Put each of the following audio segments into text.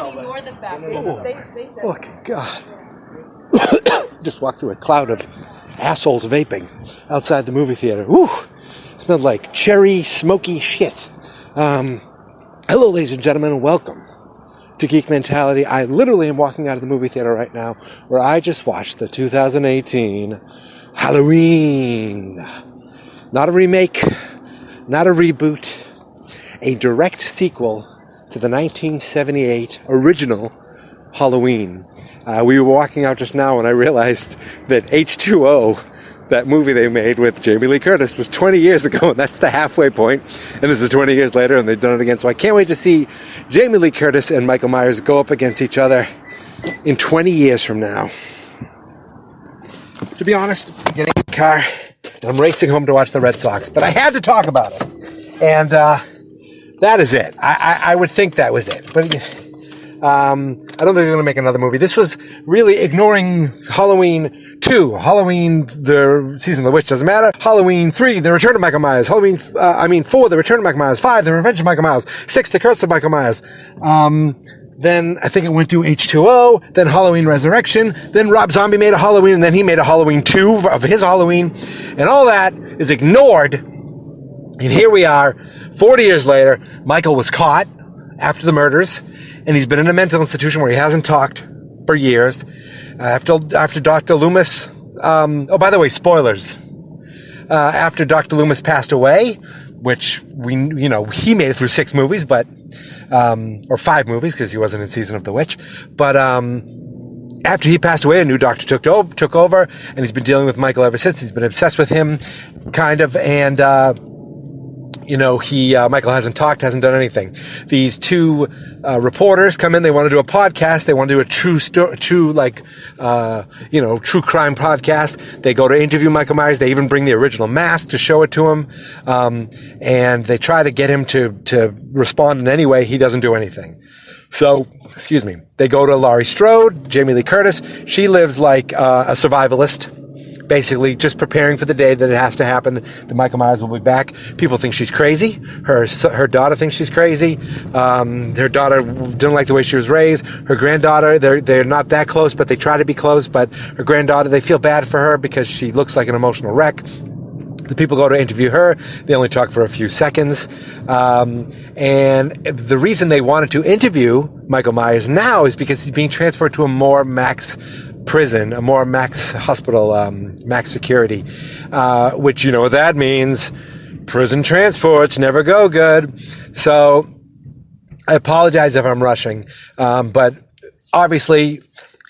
ignore the fact they said. Look, God. Just walked through a cloud of assholes vaping outside the movie theater. Woo! It smelled like cherry, smoky shit. Hello, ladies and gentlemen, and welcome to Geek Mentality. I literally am walking out of the movie theater right now where I just watched the 2018 Halloween. Not a remake, not a reboot, a direct sequel to the 1978 original Halloween. We were walking out just now and I realized that H2O, that movie they made with Jamie Lee Curtis, was 20 years ago, and that's the halfway point. And this is 20 years later, and they've done it again. So I can't wait to see Jamie Lee Curtis and Michael Myers go up against each other in 20 years from now. To be honest, I'm getting in the car, and I'm racing home to watch the Red Sox. But I had to talk about it. And that is it. I would think that was it. But I don't think they're going to make another movie. This was really ignoring Halloween 2, Halloween, the Season of the Witch doesn't matter, Halloween 3, The Return of Michael Myers, 4, The Return of Michael Myers, 5, The Revenge of Michael Myers, 6, The Curse of Michael Myers. Then I think it went to H2O, then Halloween Resurrection, then Rob Zombie made a Halloween, and then he made a Halloween 2 of his Halloween, and all that is ignored. And here we are, 40 years later. Michael was caught after the murders, and he's been in a mental institution where he hasn't talked for years. After Dr. Loomis, by the way, spoilers. After Dr. Loomis passed away, which he made it through 6 movies, but, or 5 movies, because he wasn't in Season of the Witch. But, after he passed away, a new doctor took over, and he's been dealing with Michael ever since. He's been obsessed with him, kind of, and, Michael hasn't talked, hasn't done anything. These 2 reporters come in. They want to do a podcast. They want to do a true crime podcast. They go to interview Michael Myers. They even bring the original mask to show it to him. And they try to get him to respond in any way. He doesn't do anything. So, they go to Laurie Strode, Jamie Lee Curtis. She lives like a survivalist, basically just preparing for the day that it has to happen, that Michael Myers will be back. People think she's crazy. Her daughter thinks she's crazy. Her daughter didn't like the way she was raised. Her granddaughter, they're not that close, but they try to be close. But her granddaughter, they feel bad for her because she looks like an emotional wreck. The people go to interview her. They only talk for a few seconds. And the reason they wanted to interview Michael Myers now is because he's being transferred to a more max prison, a more max hospital, max security, which you know what that means. Prison transports never go good. So I apologize if I'm rushing, but obviously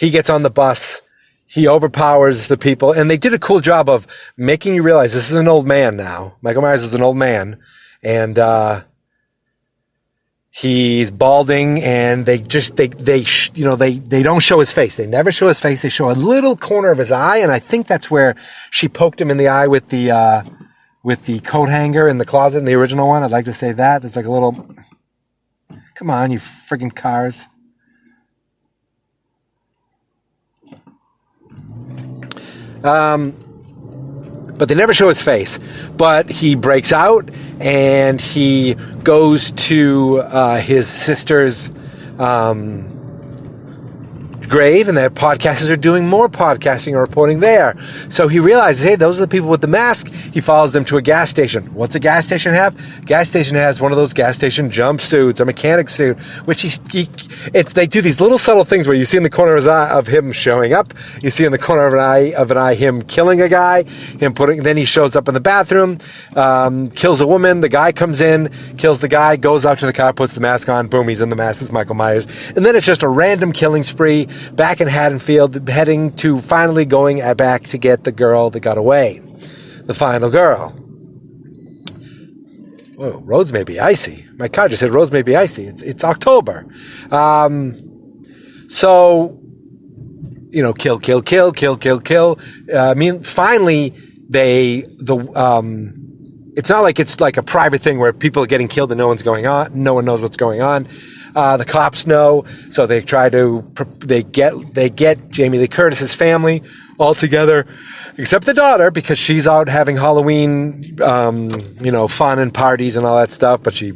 he gets on the bus. He overpowers the people, and they did a cool job of making you realize this is an old man now. Michael Myers is an old man, and he's balding, and they don't show his face. They never show his face. They show a little corner of his eye, and I think that's where she poked him in the eye with the coat hanger in the closet in the original one. I'd like to say that. There's like a little. Come on, you friggin' cars. But they never show his face. But he breaks out and he goes to his sister's grave, and their podcasters are doing more podcasting and reporting there. So he realizes, hey, those are the people with the mask. He follows them to a gas station. What's a gas station have? Gas station has one of those gas station jumpsuits, a mechanic suit, which they do these little subtle things where you see in the corner of his eye of him showing up, you see in the corner of an eye him killing a guy, then he shows up in the bathroom, kills a woman, the guy comes in, kills the guy, goes out to the car, puts the mask on, boom, he's in the mask, it's Michael Myers. And then it's just a random killing spree back in Haddonfield, heading to finally going back to get the girl that got away. The final girl. Whoa, roads may be icy. My car just said roads may be icy. It's October. So, kill. Finally, it's not like it's like a private thing where people are getting killed and no one knows what's going on. The cops know, so they get Jamie Lee Curtis's family, all together, except the daughter, because she's out having Halloween, fun and parties and all that stuff, but she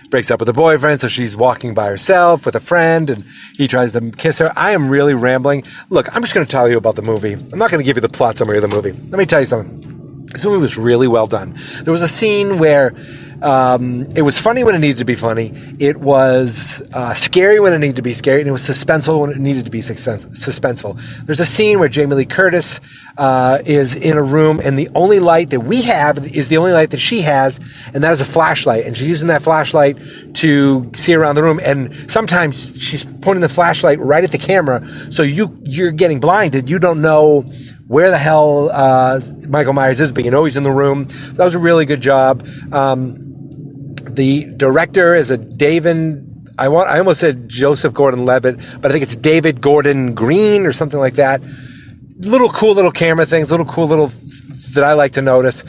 breaks up with her boyfriend, so she's walking by herself with a friend, and he tries to kiss her. I am really rambling. Look, I'm just going to tell you about the movie. I'm not going to give you the plot summary of the movie. Let me tell you something. This movie was really well done. There was a scene where it was funny when it needed to be funny. It was scary when it needed to be scary, and it was suspenseful when it needed to be suspenseful. There's a scene where Jamie Lee Curtis is in a room, and the only light that we have is the only light that she has, and that is a flashlight. And she's using that flashlight to see around the room. And sometimes she's pointing the flashlight right at the camera, so you're getting blinded. You don't know where the hell Michael Myers is, but you know he's in the room. That was a really good job. The director is a I almost said Joseph Gordon-Levitt, but I think it's David Gordon Green or something like that. Cool little camera things, that I like to notice.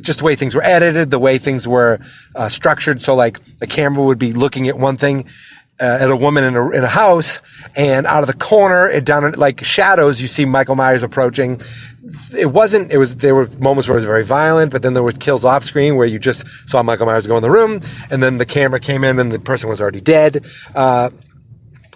Just the way things were edited, the way things were structured. So like the camera would be looking at one thing, at a woman in a house, and out of the corner, down in like shadows, you see Michael Myers approaching. There were moments where it was very violent, but then there was kills off screen where you just saw Michael Myers go in the room, and then the camera came in and the person was already dead.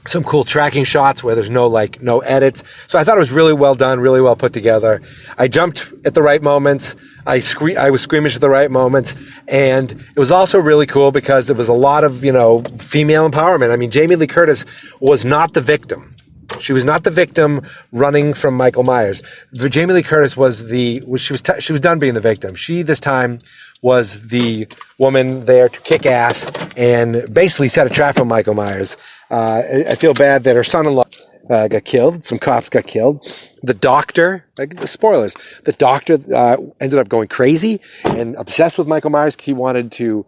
Some cool tracking shots where there's no edits. So I thought it was really well done, really well put together. I jumped at the right moments. I was squeamish at the right moments. And it was also really cool because it was a lot of, female empowerment. I mean, Jamie Lee Curtis was not the victim. She was not the victim running from Michael Myers. Jamie Lee Curtis she was done being the victim. She, this time, was the woman there to kick ass and basically set a trap for Michael Myers. I feel bad that her son-in-law got killed. Some cops got killed. The doctor, spoilers, the doctor ended up going crazy and obsessed with Michael Myers because he wanted to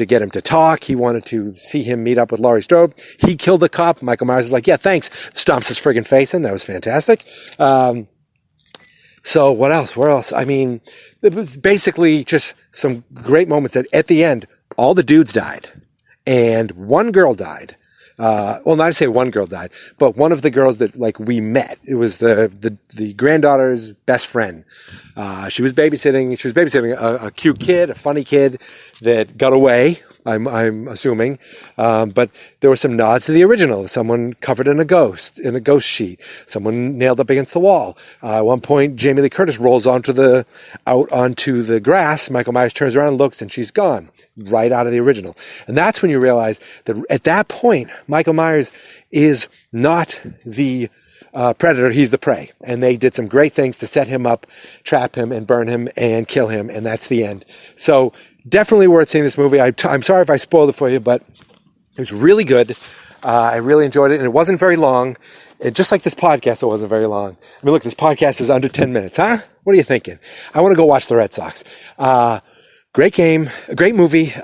get him to talk. He wanted to see him meet up with Laurie Strode. He killed the cop. Michael Myers is like, yeah, thanks. Stomps his friggin' face in. That was fantastic. So what else? Where else? I mean, it was basically just some great moments that at the end, all the dudes died and one girl died. Not to say one girl died, but one of the girls that we met. It was the granddaughter's best friend. She was babysitting a cute kid, a funny kid that got away. I'm assuming, but there were some nods to the original. Someone covered in a ghost sheet. Someone nailed up against the wall. At one point, Jamie Lee Curtis rolls out onto the grass. Michael Myers turns around and looks, and she's gone, right out of the original. And that's when you realize that at that point, Michael Myers is not the predator, he's the prey. And they did some great things to set him up, trap him, and burn him, and kill him, and that's the end. So definitely worth seeing this movie. I'm sorry if I spoiled it for you, but it was really good. I really enjoyed it, and it wasn't very long. Just like this podcast, it wasn't very long. I mean, look, this podcast is under 10 minutes, huh? What are you thinking? I want to go watch the Red Sox. Great game, a great movie,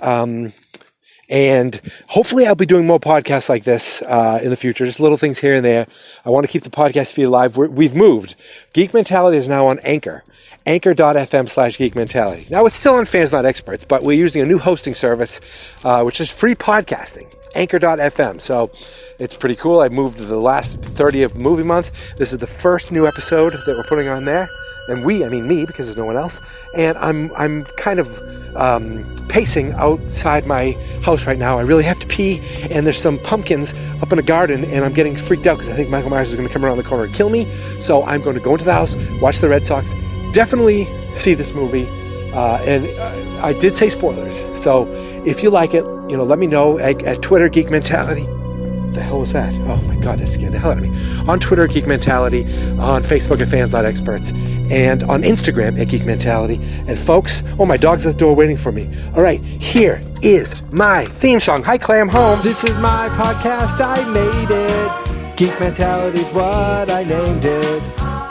and hopefully I'll be doing more podcasts like this in the future, just little things here and there. I want to keep the podcast feed alive. We've moved. Geek Mentality is now on Anchor. Anchor.fm/Geek Mentality. Now, it's still on Fans Not Experts, but we're using a new hosting service, which is free podcasting. Anchor.fm. So it's pretty cool. I've moved to the last 30 of movie month. This is the first new episode that we're putting on there. And I mean me, because there's no one else. And I'm kind of pacing outside my house right now. I really have to pee, and there's some pumpkins up in a garden, and I'm getting freaked out because I think Michael Myers is going to come around the corner and kill me. So I'm going to go into the house, watch the Red Sox, definitely see this movie. And I did say spoilers. So if you like it, let me know at Twitter, Geek Mentality. What the hell was that? Oh my God, that scared the hell out of me. On Twitter, Geek Mentality. On Facebook at Fans.Experts. And on Instagram at Geek Mentality. And folks, my dog's at the door waiting for me. All right, here is my theme song. Hi, Clay, I'm home. This is my podcast, I made it. Geek Mentality's what I named it.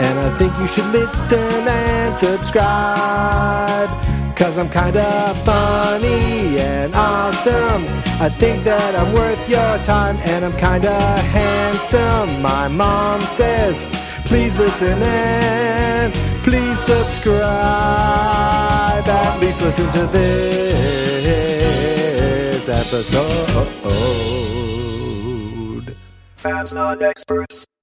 And I think you should listen and subscribe. 'Cause I'm kinda funny and awesome. I think that I'm worth your time, and I'm kinda handsome. My mom says, please listen and please subscribe. At least listen to this episode. Fans Not Experts.